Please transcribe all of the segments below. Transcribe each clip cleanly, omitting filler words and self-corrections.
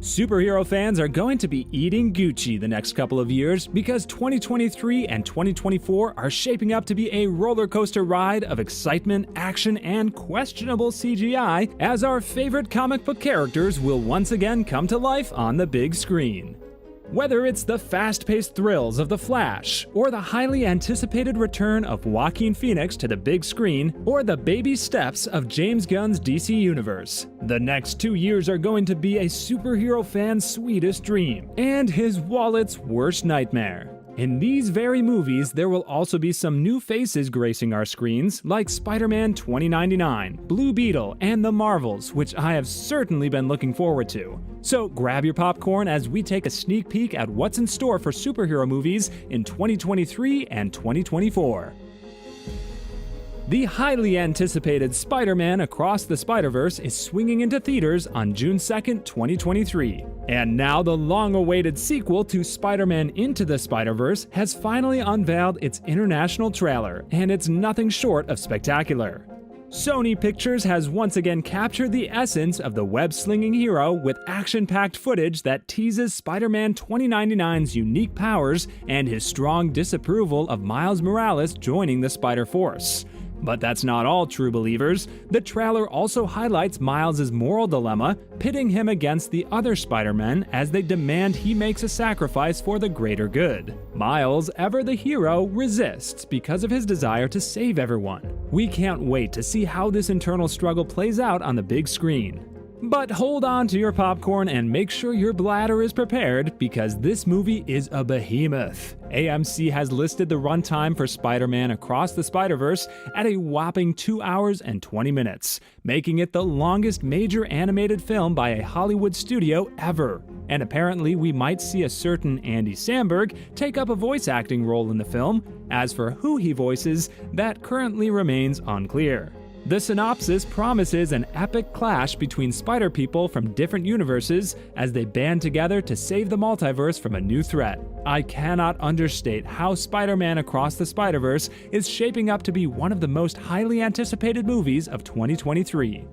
Superhero fans are going to be eating Gucci the next couple of years because 2023 and 2024 are shaping up to be a roller coaster ride of excitement, action, and questionable CGI as our favorite comic book characters will once again come to life on the big screen. Whether it's the fast-paced thrills of The Flash, or the highly anticipated return of Joaquin Phoenix to the big screen, or the baby steps of James Gunn's DC Universe, the next 2 years are going to be a superhero fan's sweetest dream, and his wallet's worst nightmare. In these very movies, there will also be some new faces gracing our screens, like Spider-Man 2099, Blue Beetle, and The Marvels, which I have certainly been looking forward to. So grab your popcorn as we take a sneak peek at what's in store for superhero movies in 2023 and 2024. The highly anticipated Spider-Man Across the Spider-Verse is swinging into theaters on June 2nd, 2023. And now the long-awaited sequel to Spider-Man Into the Spider-Verse has finally unveiled its international trailer, and it's nothing short of spectacular. Sony Pictures has once again captured the essence of the web-slinging hero with action-packed footage that teases Spider-Man 2099's unique powers and his strong disapproval of Miles Morales joining the Spider-Force. But that's not all, true believers. The trailer also highlights Miles' moral dilemma, pitting him against the other Spider-Men as they demand he makes a sacrifice for the greater good. Miles, ever the hero, resists because of his desire to save everyone. We can't wait to see how this internal struggle plays out on the big screen. But hold on to your popcorn and make sure your bladder is prepared because this movie is a behemoth. AMC has listed the runtime for Spider-Man Across the Spider-Verse at a whopping 2 hours and 20 minutes, making it the longest major animated film by a Hollywood studio ever. And apparently we might see a certain Andy Samberg take up a voice acting role in the film. As for who he voices, that currently remains unclear. The synopsis promises an epic clash between Spider-People from different universes as they band together to save the multiverse from a new threat. I cannot understate how Spider-Man Across the Spider-Verse is shaping up to be one of the most highly anticipated movies of 2023.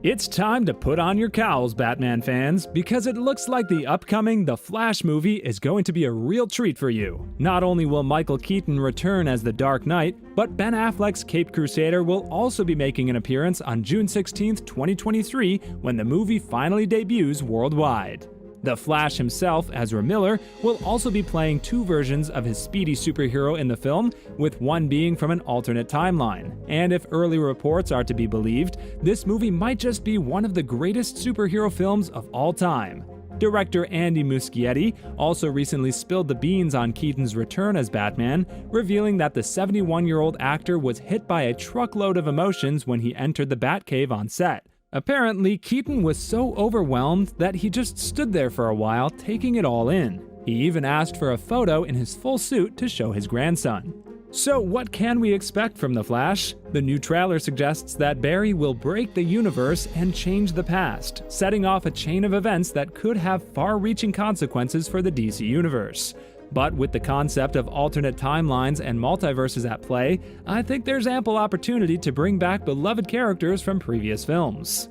It's time to put on your cowls, Batman fans, because it looks like the upcoming The Flash movie is going to be a real treat for you. Not only will Michael Keaton return as the Dark Knight, but Ben Affleck's Caped Crusader will also be making an appearance on June 16, 2023, when the movie finally debuts worldwide. The Flash himself, Ezra Miller, will also be playing 2 versions of his speedy superhero in the film, with one being from an alternate timeline. And if early reports are to be believed, this movie might just be one of the greatest superhero films of all time. Director Andy Muschietti also recently spilled the beans on Keaton's return as Batman, revealing that the 71-year-old actor was hit by a truckload of emotions when he entered the Batcave on set. Apparently, Keaton was so overwhelmed that he just stood there for a while, taking it all in. He even asked for a photo in his full suit to show his grandson. So what can we expect from The Flash? The new trailer suggests that Barry will break the universe and change the past, setting off a chain of events that could have far-reaching consequences for the DC Universe. But with the concept of alternate timelines and multiverses at play, I think there's ample opportunity to bring back beloved characters from previous films.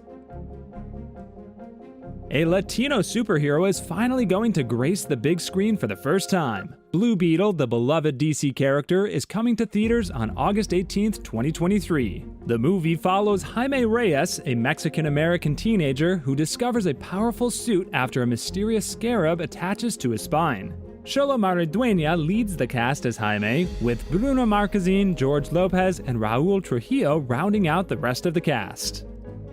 A Latino superhero is finally going to grace the big screen for the first time. Blue Beetle, the beloved DC character, is coming to theaters on August 18, 2023. The movie follows Jaime Reyes, a Mexican-American teenager who discovers a powerful suit after a mysterious scarab attaches to his spine. Xolo Maridueña leads the cast as Jaime, with Bruno Marquezine, George Lopez, and Raul Trujillo rounding out the rest of the cast.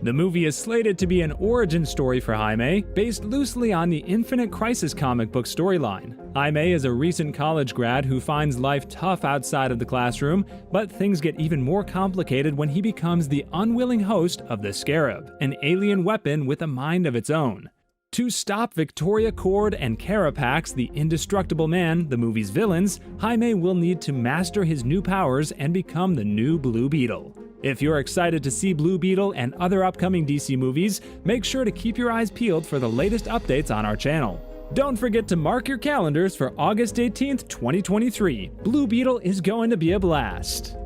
The movie is slated to be an origin story for Jaime, based loosely on the Infinite Crisis comic book storyline. Jaime is a recent college grad who finds life tough outside of the classroom, but things get even more complicated when he becomes the unwilling host of the Scarab, an alien weapon with a mind of its own. To stop Victoria Cord and Carapax, the Indestructible Man, the movie's villains, Jaime will need to master his new powers and become the new Blue Beetle. If you're excited to see Blue Beetle and other upcoming DC movies, make sure to keep your eyes peeled for the latest updates on our channel. Don't forget to mark your calendars for August 18th, 2023. Blue Beetle is going to be a blast.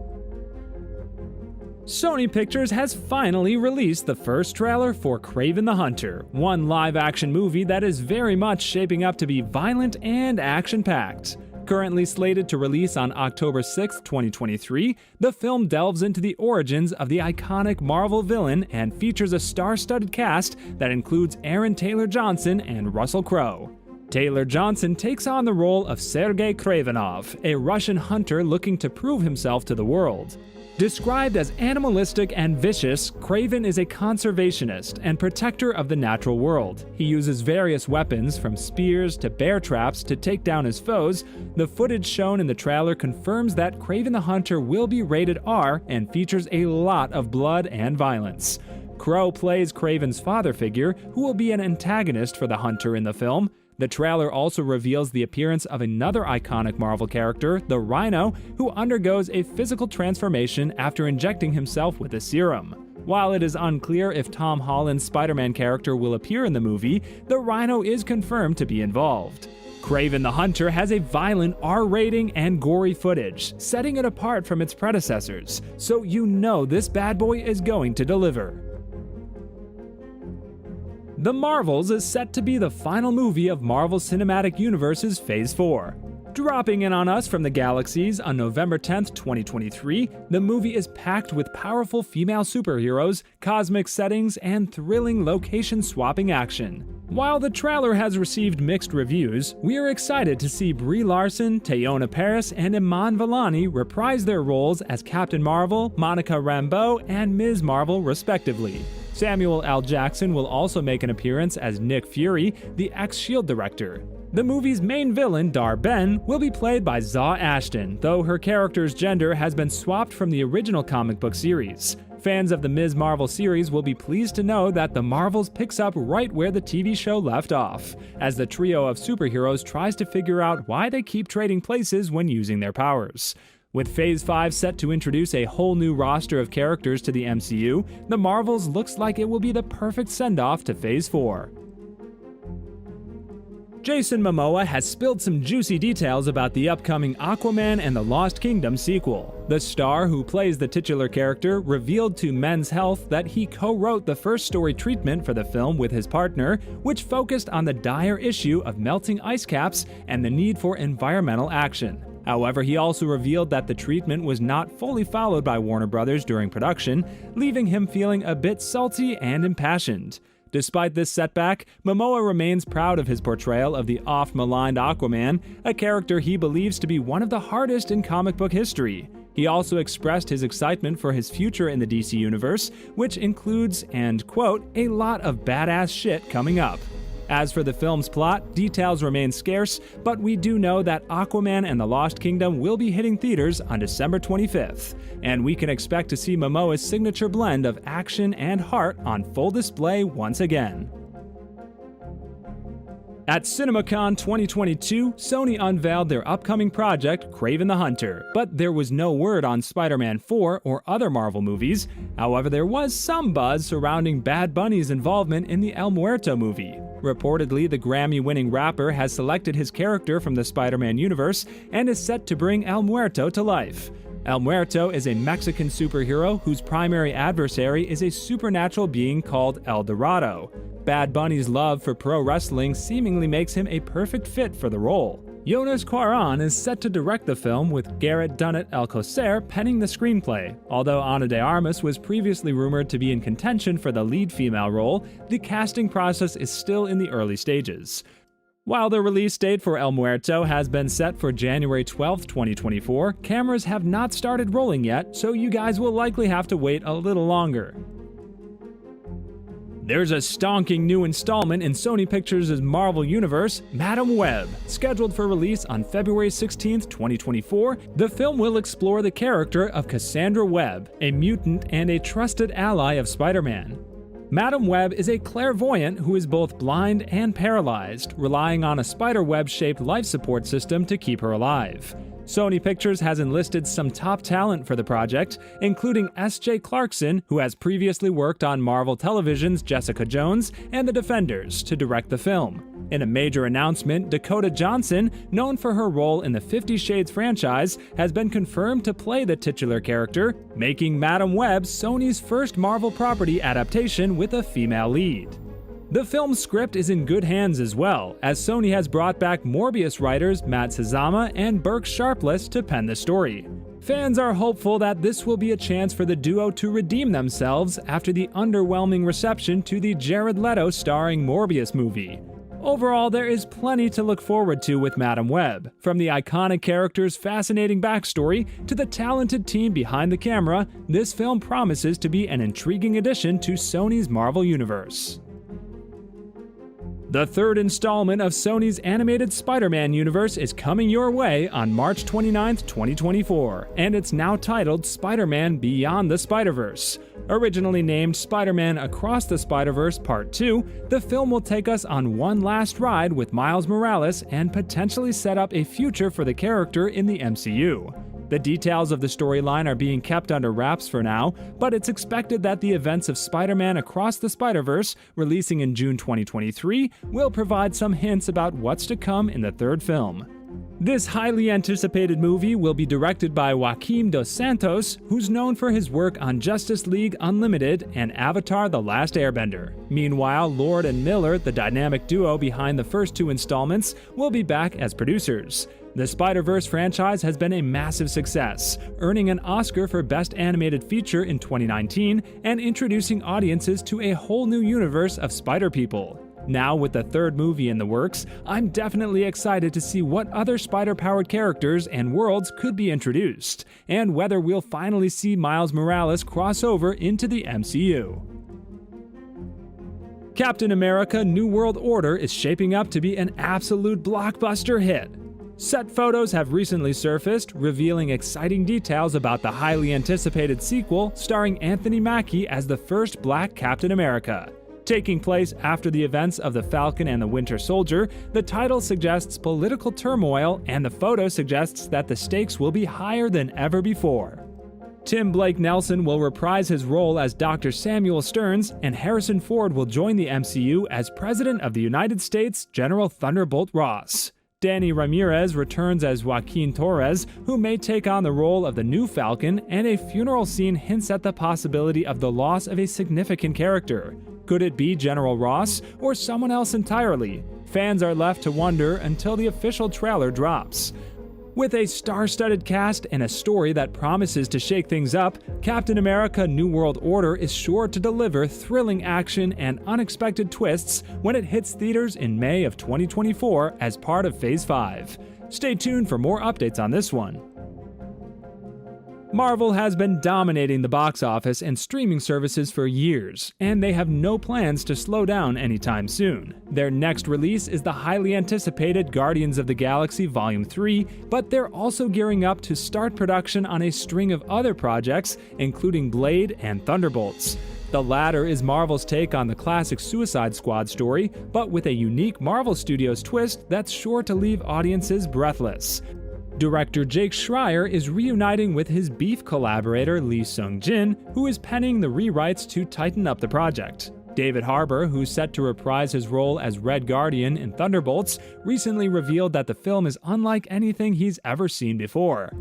Sony Pictures has finally released the first trailer for Kraven the Hunter, one live-action movie that is very much shaping up to be violent and action-packed. Currently slated to release on October 6, 2023, the film delves into the origins of the iconic Marvel villain and features a star-studded cast that includes Aaron Taylor Johnson and Russell Crowe. Taylor Johnson takes on the role of Sergei Kravenov, a Russian hunter looking to prove himself to the world. Described as animalistic and vicious, Kraven is a conservationist and protector of the natural world. He uses various weapons, from spears to bear traps, to take down his foes. The footage shown in the trailer confirms that Kraven the Hunter will be rated R and features a lot of blood and violence. Crowe plays Kraven's father figure, who will be an antagonist for the Hunter in the film. The trailer also reveals the appearance of another iconic Marvel character, the Rhino, who undergoes a physical transformation after injecting himself with a serum. While it is unclear if Tom Holland's Spider-Man character will appear in the movie, the Rhino is confirmed to be involved. Kraven the Hunter has a violent R rating and gory footage, setting it apart from its predecessors, so you know this bad boy is going to deliver. The Marvels is set to be the final movie of Marvel Cinematic Universe's Phase 4. Dropping in on us from the galaxies on November 10th, 2023, the movie is packed with powerful female superheroes, cosmic settings, and thrilling location-swapping action. While the trailer has received mixed reviews, we are excited to see Brie Larson, Teyonah Parris, and Iman Vellani reprise their roles as Captain Marvel, Monica Rambeau, and Ms. Marvel, respectively. Samuel L. Jackson will also make an appearance as Nick Fury, the ex-S.H.I.E.L.D. director. The movie's main villain, Dar-Ben, will be played by Zaw Ashton, though her character's gender has been swapped from the original comic book series. Fans of the Ms. Marvel series will be pleased to know that The Marvels picks up right where the TV show left off, as the trio of superheroes tries to figure out why they keep trading places when using their powers. With Phase 5 set to introduce a whole new roster of characters to the MCU, The Marvels looks like it will be the perfect send-off to Phase 4. Jason Momoa has spilled some juicy details about the upcoming Aquaman and the Lost Kingdom sequel. The star, who plays the titular character, revealed to Men's Health that he co-wrote the first story treatment for the film with his partner, which focused on the dire issue of melting ice caps and the need for environmental action. However, he also revealed that the treatment was not fully followed by Warner Brothers during production, leaving him feeling a bit salty and impassioned. Despite this setback, Momoa remains proud of his portrayal of the oft-maligned Aquaman, a character he believes to be one of the hardest in comic book history. He also expressed his excitement for his future in the DC Universe, which includes, and quote, a lot of badass shit coming up. As for the film's plot, details remain scarce, but we do know that Aquaman and the Lost Kingdom will be hitting theaters on December 25th, and we can expect to see Momoa's signature blend of action and heart on full display once again. At CinemaCon 2022, Sony unveiled their upcoming project, Kraven the Hunter, but there was no word on Spider-Man 4 or other Marvel movies. However, there was some buzz surrounding Bad Bunny's involvement in the El Muerto movie. Reportedly, the Grammy-winning rapper has selected his character from the Spider-Man universe and is set to bring El Muerto to life. El Muerto is a Mexican superhero whose primary adversary is a supernatural being called El Dorado. Bad Bunny's love for pro wrestling seemingly makes him a perfect fit for the role. Jonas Cuarón is set to direct the film, with Garrett Dunnet Alcocer penning the screenplay. Although Ana de Armas was previously rumored to be in contention for the lead female role, the casting process is still in the early stages. While the release date for El Muerto has been set for January 12, 2024, cameras have not started rolling yet, so you guys will likely have to wait a little longer. There's a stonking new installment in Sony Pictures' Marvel Universe, Madam Web. Scheduled for release on February 16, 2024, the film will explore the character of Cassandra Webb, a mutant and a trusted ally of Spider-Man. Madam Web is a clairvoyant who is both blind and paralyzed, relying on a spiderweb-shaped life support system to keep her alive. Sony Pictures has enlisted some top talent for the project, including S.J. Clarkson, who has previously worked on Marvel Television's Jessica Jones and The Defenders, to direct the film. In a major announcement, Dakota Johnson, known for her role in the 50 Shades franchise, has been confirmed to play the titular character, making Madam Web Sony's first Marvel property adaptation with a female lead. The film's script is in good hands as well, as Sony has brought back Morbius writers Matt Sazama and Burke Sharpless to pen the story. Fans are hopeful that this will be a chance for the duo to redeem themselves after the underwhelming reception to the Jared Leto starring Morbius movie. Overall, there is plenty to look forward to with Madam Web, from the iconic character's fascinating backstory to the talented team behind the camera. This film promises to be an intriguing addition to Sony's Marvel Universe. The third installment of Sony's animated Spider-Man universe is coming your way on March 29, 2024, and it's now titled Spider-Man Beyond the Spider-Verse. Originally named Spider-Man Across the Spider-Verse Part 2, the film will take us on one last ride with Miles Morales and potentially set up a future for the character in the MCU. The details of the storyline are being kept under wraps for now, but it's expected that the events of Spider-Man Across the Spider-Verse, releasing in June 2023, will provide some hints about what's to come in the third film. This highly anticipated movie will be directed by Joaquim dos Santos, who's known for his work on Justice League Unlimited and Avatar: The Last Airbender. Meanwhile, Lord and Miller, the dynamic duo behind the first two installments, will be back as producers. The Spider-Verse franchise has been a massive success, earning an Oscar for Best Animated Feature in 2019 and introducing audiences to a whole new universe of Spider-People. Now, with the third movie in the works, I'm definitely excited to see what other spider-powered characters and worlds could be introduced, and whether we'll finally see Miles Morales cross over into the MCU. Captain America: New World Order is shaping up to be an absolute blockbuster hit. Set photos have recently surfaced, revealing exciting details about the highly anticipated sequel starring Anthony Mackie as the first Black Captain America. Taking place after the events of The Falcon and the Winter Soldier, the title suggests political turmoil, and the photo suggests that the stakes will be higher than ever before. Tim Blake Nelson will reprise his role as Dr. Samuel Stearns, and Harrison Ford will join the MCU as President of the United States, General Thunderbolt Ross. Danny Ramirez returns as Joaquin Torres, who may take on the role of the new Falcon, and a funeral scene hints at the possibility of the loss of a significant character. Could it be General Ross, or someone else entirely? Fans are left to wonder until the official trailer drops. With a star-studded cast and a story that promises to shake things up, Captain America: New World Order is sure to deliver thrilling action and unexpected twists when it hits theaters in May of 2024 as part of Phase 5. Stay tuned for more updates on this one. Marvel has been dominating the box office and streaming services for years, and they have no plans to slow down anytime soon. Their next release is the highly anticipated Guardians of the Galaxy Volume 3, but they're also gearing up to start production on a string of other projects, including Blade and Thunderbolts. The latter is Marvel's take on the classic Suicide Squad story, but with a unique Marvel Studios twist that's sure to leave audiences breathless. Director Jake Schreier is reuniting with his Beef collaborator Lee Sung-jin, who is penning the rewrites to tighten up the project. David Harbour, who's set to reprise his role as Red Guardian in Thunderbolts, recently revealed that the film is unlike anything he's ever seen before.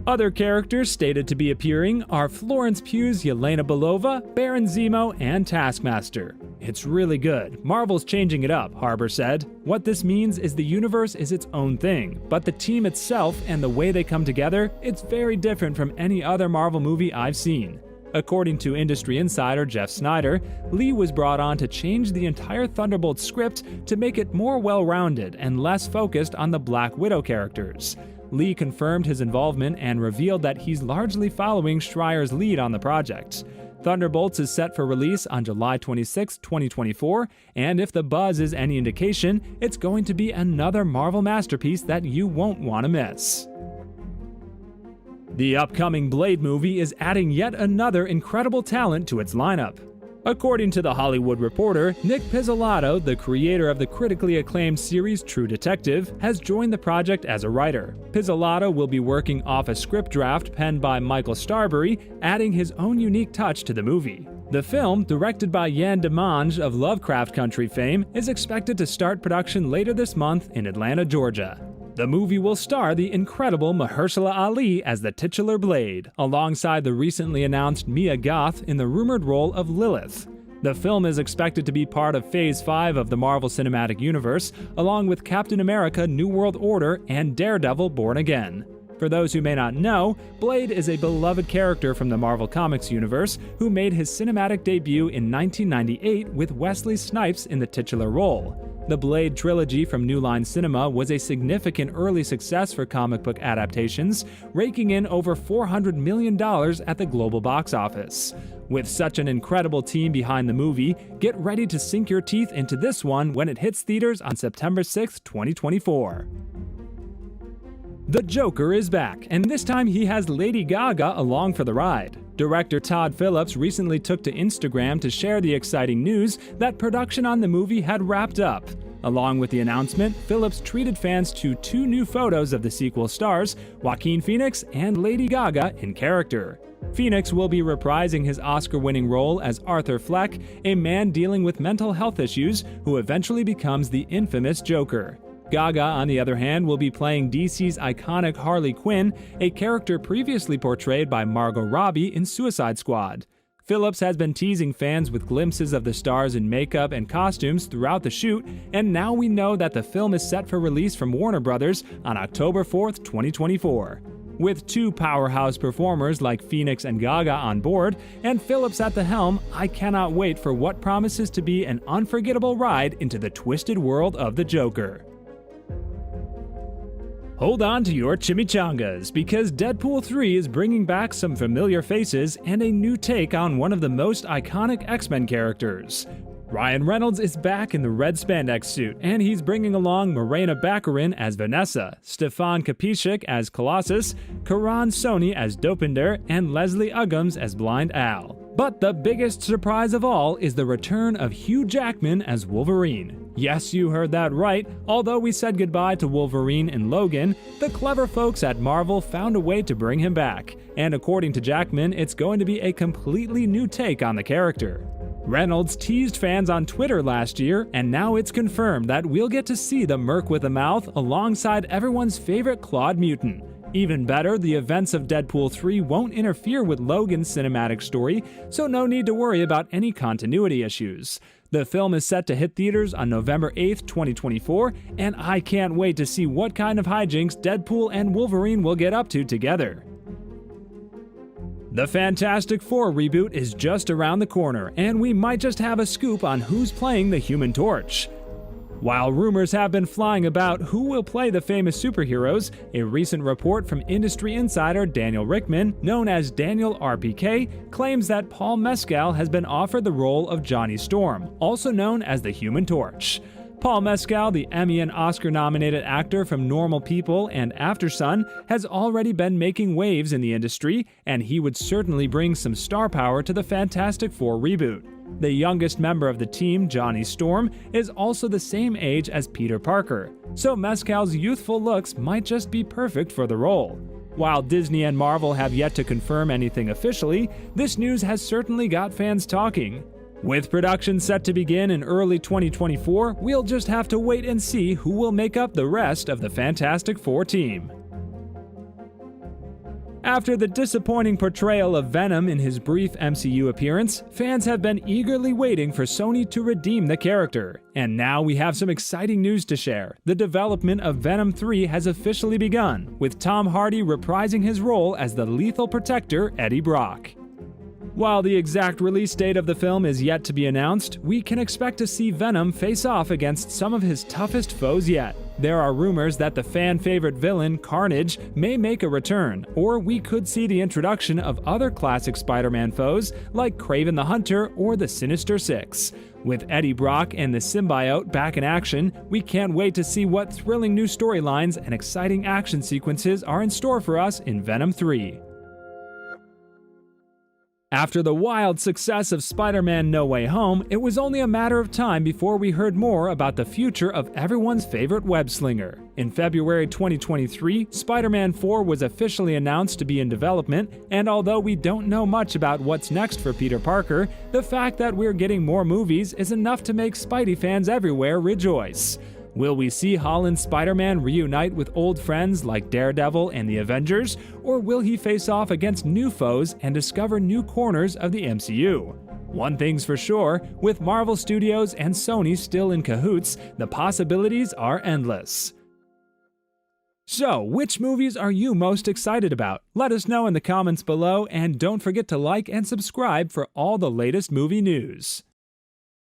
Other characters stated to be appearing are Florence Pugh's Yelena Belova, Baron Zemo, and Taskmaster. "It's really good. Marvel's changing it up," Harbour said. "What this means is the universe is its own thing, but the team itself and the way they come together, it's very different from any other Marvel movie I've seen." According to industry insider Jeff Snyder, Lee was brought on to change the entire Thunderbolts script to make it more well-rounded and less focused on the Black Widow characters. Lee confirmed his involvement and revealed that he's largely following Schreier's lead on the project. Thunderbolts is set for release on July 26, 2024, and if the buzz is any indication, it's going to be another Marvel masterpiece that you won't want to miss. The upcoming Blade movie is adding yet another incredible talent to its lineup. According to The Hollywood Reporter, Nick Pizzolatto, the creator of the critically acclaimed series True Detective, has joined the project as a writer. Pizzolatto will be working off a script draft penned by Michael Starbury, adding his own unique touch to the movie. The film, directed by Yann Demange of Lovecraft Country fame, is expected to start production later this month in Atlanta, Georgia. The movie will star the incredible Mahershala Ali as the titular Blade, alongside the recently announced Mia Goth in the rumored role of Lilith. The film is expected to be part of Phase 5 of the Marvel Cinematic Universe, along with Captain America: New World Order and Daredevil: Born Again. For those who may not know, Blade is a beloved character from the Marvel Comics universe who made his cinematic debut in 1998 with Wesley Snipes in the titular role. The Blade trilogy from New Line Cinema was a significant early success for comic book adaptations, raking in over $400 million at the global box office. With such an incredible team behind the movie, get ready to sink your teeth into this one when it hits theaters on September 6, 2024. The Joker is back, and this time he has Lady Gaga along for the ride. Director Todd Phillips recently took to Instagram to share the exciting news that production on the movie had wrapped up. Along with the announcement, Phillips treated fans to 2 new photos of the sequel stars, Joaquin Phoenix and Lady Gaga in character. Phoenix will be reprising his Oscar-winning role as Arthur Fleck, a man dealing with mental health issues who eventually becomes the infamous Joker. Gaga, on the other hand, will be playing DC's iconic Harley Quinn, a character previously portrayed by Margot Robbie in Suicide Squad. Phillips has been teasing fans with glimpses of the stars in makeup and costumes throughout the shoot, and now we know that the film is set for release from Warner Bros. On October 4th, 2024. With 2 powerhouse performers like Phoenix and Gaga on board, and Phillips at the helm, I cannot wait for what promises to be an unforgettable ride into the twisted world of the Joker. Hold on to your chimichangas, because Deadpool 3 is bringing back some familiar faces and a new take on one of the most iconic X-Men characters. Ryan Reynolds is back in the red spandex suit, and he's bringing along Morena Baccarin as Vanessa, Stefan Kapishik as Colossus, Karan Soni as Dopinder, and Leslie Uggams as Blind Al. But the biggest surprise of all is the return of Hugh Jackman as Wolverine. Yes, you heard that right. Although we said goodbye to Wolverine in Logan, the clever folks at Marvel found a way to bring him back. And according to Jackman, it's going to be a completely new take on the character. Reynolds teased fans on Twitter last year, and now it's confirmed that we'll get to see the Merc with a Mouth alongside everyone's favorite Clawed Mutant. Even better, the events of Deadpool 3 won't interfere with Logan's cinematic story, so no need to worry about any continuity issues. The film is set to hit theaters on November 8th, 2024, and I can't wait to see what kind of hijinks Deadpool and Wolverine will get up to together. The Fantastic Four reboot is just around the corner, and we might just have a scoop on who's playing the Human Torch. While rumors have been flying about who will play the famous superheroes, a recent report from industry insider Daniel Rickman, known as Daniel RPK, claims that Paul Mescal has been offered the role of Johnny Storm, also known as the Human Torch. Paul Mescal, the Emmy and Oscar-nominated actor from Normal People and Aftersun, has already been making waves in the industry, and he would certainly bring some star power to the Fantastic Four reboot. The youngest member of the team, Johnny Storm, is also the same age as Peter Parker, so Mescal's youthful looks might just be perfect for the role. While Disney and Marvel have yet to confirm anything officially, this news has certainly got fans talking. With production set to begin in early 2024, we'll just have to wait and see who will make up the rest of the Fantastic Four team. After the disappointing portrayal of Venom in his brief MCU appearance, fans have been eagerly waiting for Sony to redeem the character. And now we have some exciting news to share. The development of Venom 3 has officially begun, with Tom Hardy reprising his role as the lethal protector Eddie Brock. While the exact release date of the film is yet to be announced, we can expect to see Venom face off against some of his toughest foes yet. There are rumors that the fan-favorite villain, Carnage, may make a return, or we could see the introduction of other classic Spider-Man foes like Kraven the Hunter or the Sinister Six. With Eddie Brock and the symbiote back in action, we can't wait to see what thrilling new storylines and exciting action sequences are in store for us in Venom 3. After the wild success of Spider-Man No Way Home, it was only a matter of time before we heard more about the future of everyone's favorite web-slinger. In February 2023, Spider-Man 4 was officially announced to be in development, and although we don't know much about what's next for Peter Parker, the fact that we're getting more movies is enough to make Spidey fans everywhere rejoice. Will we see Holland's Spider-Man reunite with old friends like Daredevil and the Avengers, or will he face off against new foes and discover new corners of the MCU? One thing's for sure, with Marvel Studios and Sony still in cahoots, the possibilities are endless. So, which movies are you most excited about? Let us know in the comments below, and don't forget to like and subscribe for all the latest movie news.